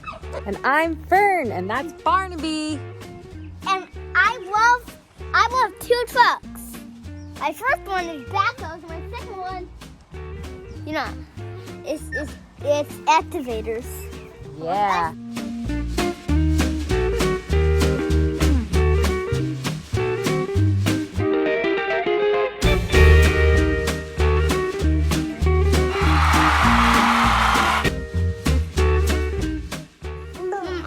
Summer. And I'm Fern, and that's Barnaby. And I love two trucks. My first one is Backhoe, my second one, it's activators. Yeah.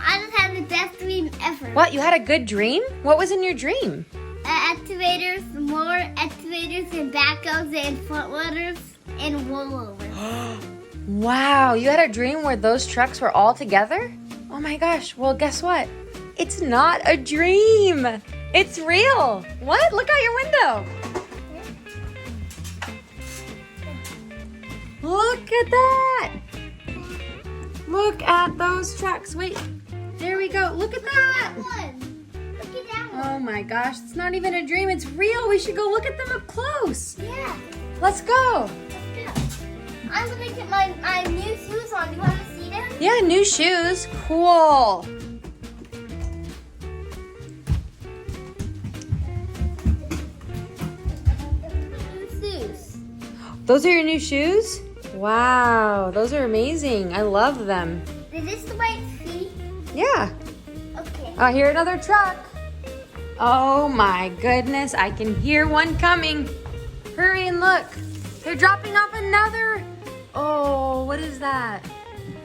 I just had the best dream ever. What, you had a good dream? What was in your dream? Activators, more activators and backhoes and front loaders and rollovers. Wow, you had a dream where those trucks were all together? Oh my gosh, well guess what? It's not a dream. It's real. What? Look out your window. Look at that. Look at those trucks. Wait, there we go. Look at that. One. Look at that one. Oh my gosh, it's not even a dream. It's real. We should go look at them up close. Yeah. Let's go. Let's go. I'm gonna get my new shoes on. Do you want to see them? Yeah, new shoes. Cool. New shoes. Those are your new shoes? Wow, those are amazing. I love them. Is this the right feet? Yeah. Okay. I hear another truck. Oh my goodness, I can hear one coming. Hurry and look. They're dropping off another. Oh, what is that?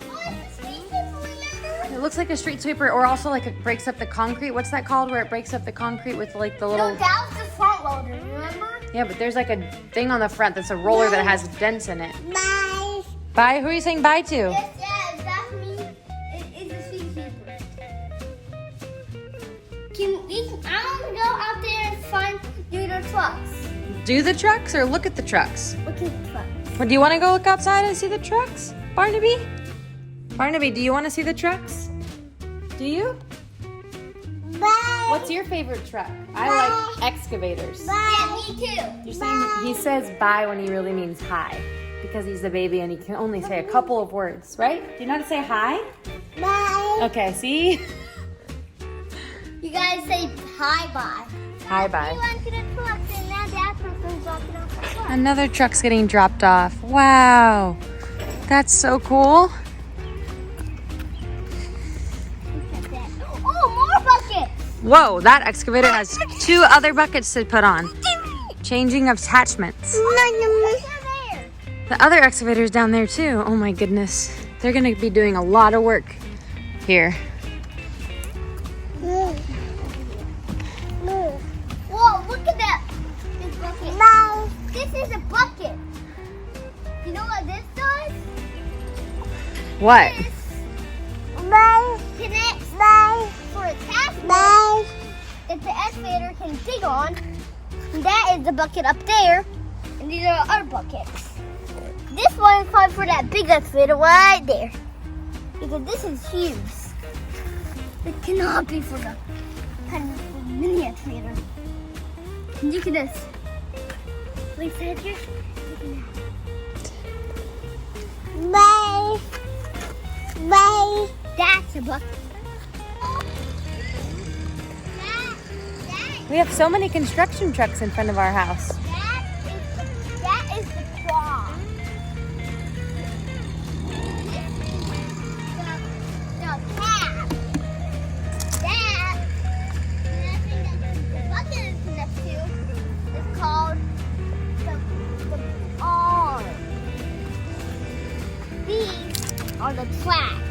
Oh, it's a street sweeper, remember? It looks like a street sweeper, or also like it breaks up the concrete. What's that called where it breaks up the concrete with like the little... No, that was the front loader, remember? Yeah, but there's like a thing on the front that's a roller that has dents in it. Bye. Bye? Who are you saying bye to? Yes, yeah, that's me. It's a street sweeper. I'm gonna go out there and do the trucks. Do the trucks or look at the trucks? Look at the trucks. Well, do you want to go look outside and see the trucks, Barnaby? Barnaby, do you want to see the trucks? Do you? Bye. What's your favorite truck? I like excavators. Bye. Yeah, me too. You're saying he says bye when he really means hi because he's the baby and he can only say a couple of words, right? Do you know how to say hi? Bye. Okay, see? You guys say hi bye. Hi We bye. went to the trucks and now that person's dropping off the truck. Another truck's getting dropped off. Wow. That's so cool. Look at that. Oh, more buckets. Whoa, that excavator has 2 other buckets to put on. Changing of attachments. What's there? The other excavator's down there too. Oh my goodness. They're gonna be doing a lot of work here. Whoa, look at that. This bucket. No. This is a bucket. You know what this does? What? This connects for attachment that the excavator can dig on. And that is the bucket up there. And these are our buckets. This one is fine for that big excavator right there. Because this is huge. It cannot be for the kind of mini excavator. And you can just place it here. Bye. Bye. That's a bucket. We have so many construction trucks in front of our house. That is the quad. The cab. That, the bucket is connected to, is called the arm. These are the tracks.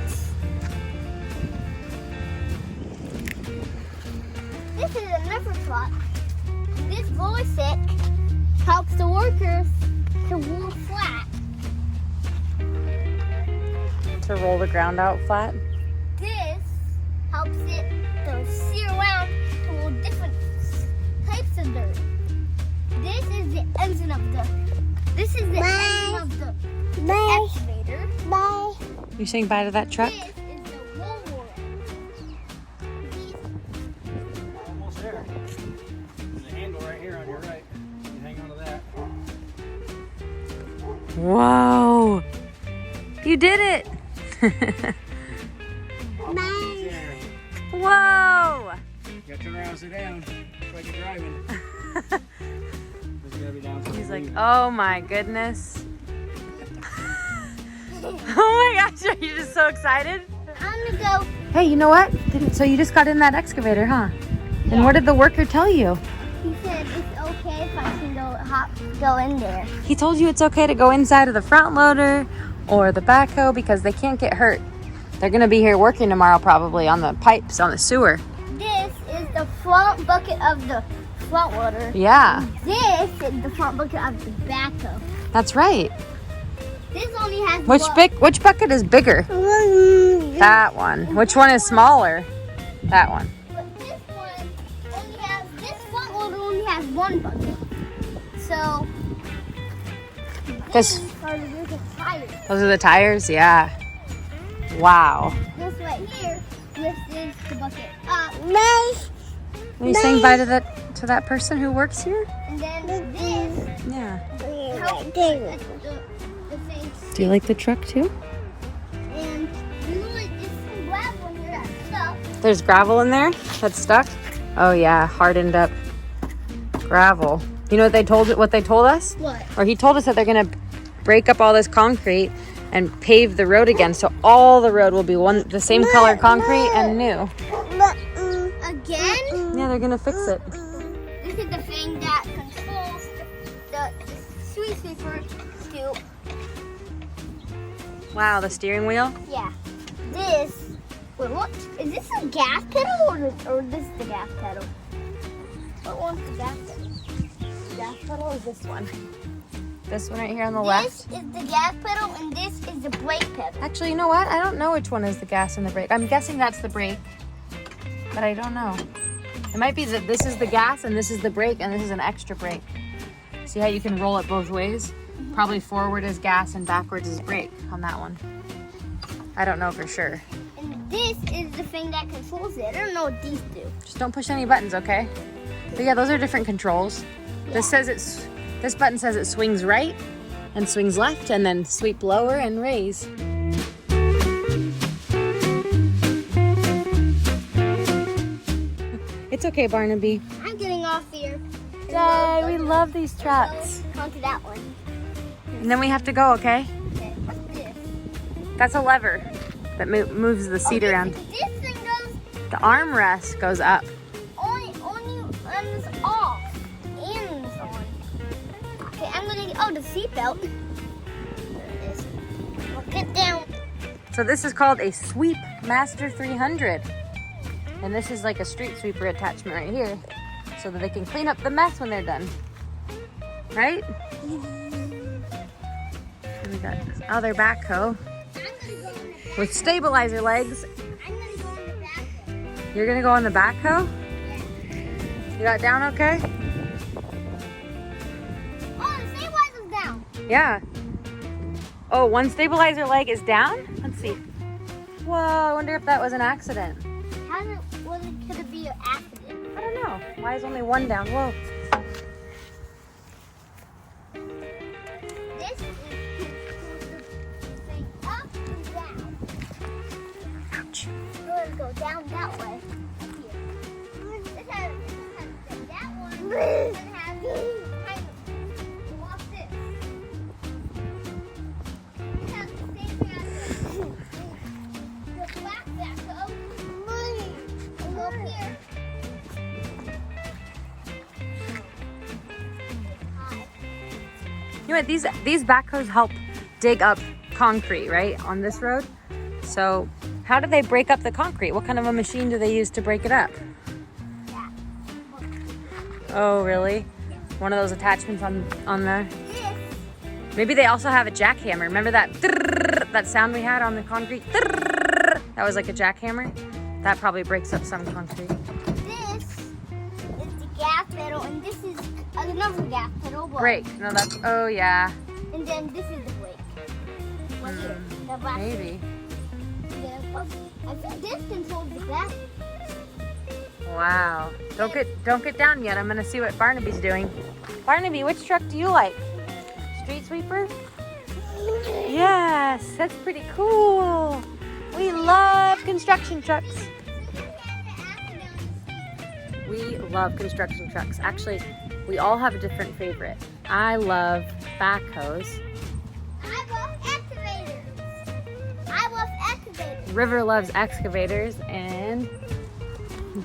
This is another truck. This roller stick helps the workers to roll flat. To roll the ground out flat. This helps it to steer around to roll different types of dirt. This is the engine of the. This is the engine of the excavator. Bye. You saying bye to that truck? This is the roller. Almost there. There's a handle right here on your right. You can hang on to that. Whoa. You did it. Whoa! You gotta turn around and sit down. It's like you're driving. This gotta be down. He's like, oh my goodness. Oh my gosh, are you just so excited? I'm gonna go. Hey, you know what? So you just got in that excavator, huh? Yeah. And what did the worker tell you? He said it's okay if I can go in there. He told you it's okay to go inside of the front loader or the backhoe because they can't get hurt. They're gonna be here working tomorrow probably on the pipes, on the sewer. This is the front bucket of the front loader. Yeah, This is the front bucket of the backhoe. that's right. This only has Which bucket is bigger? That one. Which one is smaller? That one. But this one only has, this front loader only has one bucket. So, This- these are the tires. Those are the tires? Yeah. Wow. This right here lifts the bucket up. Will you saying bye to that person who works here? And then this Yeah. helps the thing. Do you like the truck too? And you know like this some gravel in here that's stuck. There's gravel in there that's stuck? Oh yeah, hardened up gravel. You know what they told us? What? Or he told us that they're gonna break up all this concrete and pave the road again, so all the road will be the same color concrete and new. Again? Yeah, they're gonna fix it. This is the thing that controls the street sweeper scoop. Wow, the steering wheel? Yeah. This. Wait, what? Is this a gas pedal or this is the gas pedal? What one's the gas pedal? The gas pedal is this one. This one right here on the This left. is the gas pedal and this is the brake pedal. Actually, you know what? I don't know which one is the gas and the brake. I'm guessing that's the brake, but I don't know. It might be that this is the gas and this is the brake and this is an extra brake. See how you can roll it both ways? Probably forward is gas and backwards is brake on that one. I don't know for sure. And this is the thing that controls it. I don't know what these do. Just don't push any buttons, okay? But yeah, those are different controls. This button says it swings right and swings left and then sweep lower and raise. It's okay, Barnaby. I'm getting off here. Yay, we love these trucks. Onto that one. And then we have to go, okay? Okay, what's this? That's a lever that moves the seat around. This thing goes The armrest goes up. only ends off. Ends on. Okay, I'm gonna the seatbelt. There it is. Well, get down. So this is called a Sweep Master 300. And this is like a street sweeper attachment right here. So that they can clean up the mess when they're done. Right? And we got other backhoe I'm gonna go in the with stabilizer legs. I'm gonna go in the back. You're gonna go on the backhoe? You got down okay? Oh, the stabilizer's down. Yeah. Oh, one stabilizer leg is down? Let's see. Whoa, I wonder if that was an accident. Could it be an accident? I don't know. Why is only one down? Whoa. This is the thing up and down. Ouch. We're gonna go down that way. Here. This has to go that one. And have kind of walk this. This has the same thing as the black backhoe. And go up here. Hi. You know what? These backhoes help dig up concrete, right? On this road. So how do they break up the concrete? What kind of a machine do they use to break it up? Oh, really? One of those attachments on the... This Maybe they also have a jackhammer. Remember that sound we had on the concrete? That was like a jackhammer. That probably breaks up some concrete. This is the gas pedal, and this is another gas pedal. But, Brake. No, that's... Oh, yeah. And then this is the brake. Right here. The back. Maybe. I think this controls the back. Wow. Don't get down yet. I'm gonna see what Barnaby's doing. Barnaby, which truck do you like? Street sweeper? Yes, that's pretty cool. We love construction trucks. So you have to love construction trucks. Actually, we all have a different favorite. I love backhoes. I love excavators. I love excavators. River loves excavators, and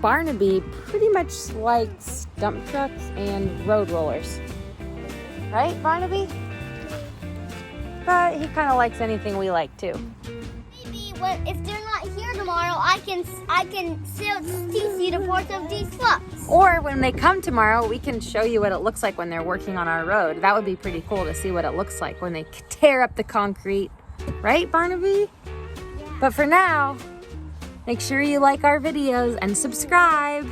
Barnaby pretty much likes dump trucks and road rollers. Right, Barnaby? But he kind of likes anything we like too. Maybe if they're not here tomorrow, I can still teach you the parts of these trucks. Or when they come tomorrow, we can show you what it looks like when they're working on our road. That would be pretty cool to see what it looks like when they tear up the concrete. Right, Barnaby? Yeah. But for now, make sure you like our videos and subscribe.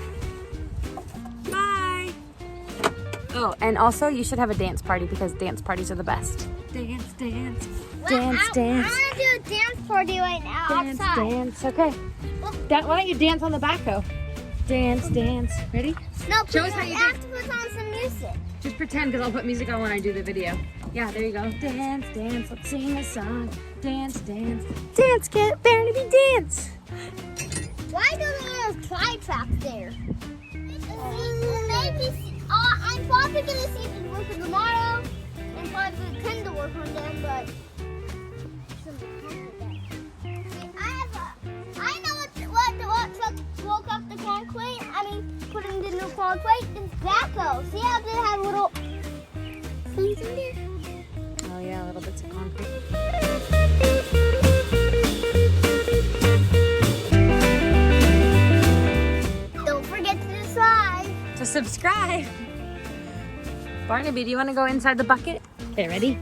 Bye. Oh, and also you should have a dance party because dance parties are the best. Dance, dance, dance, dance. I want to do a dance party right now Dance, outside. dance, okay. Why don't you dance on the backhoe? Dance, dance. Ready? No, Show us how you I have to put on some music. Just pretend, because I'll put music on when I do the video. Yeah, there you go. Dance, dance, let's sing a song. Dance, dance, dance, get Barnaby, dance. Why do they have fly tracks there? I'm probably going to see if it works tomorrow and probably pretend to work on them, but I know what truck broke up the concrete. Put in the new concrete. It's Backhoe. See how they have little things in there? Oh yeah, little bits of concrete. Don't forget to subscribe. Barnaby, do you want to go inside the bucket? Okay, ready?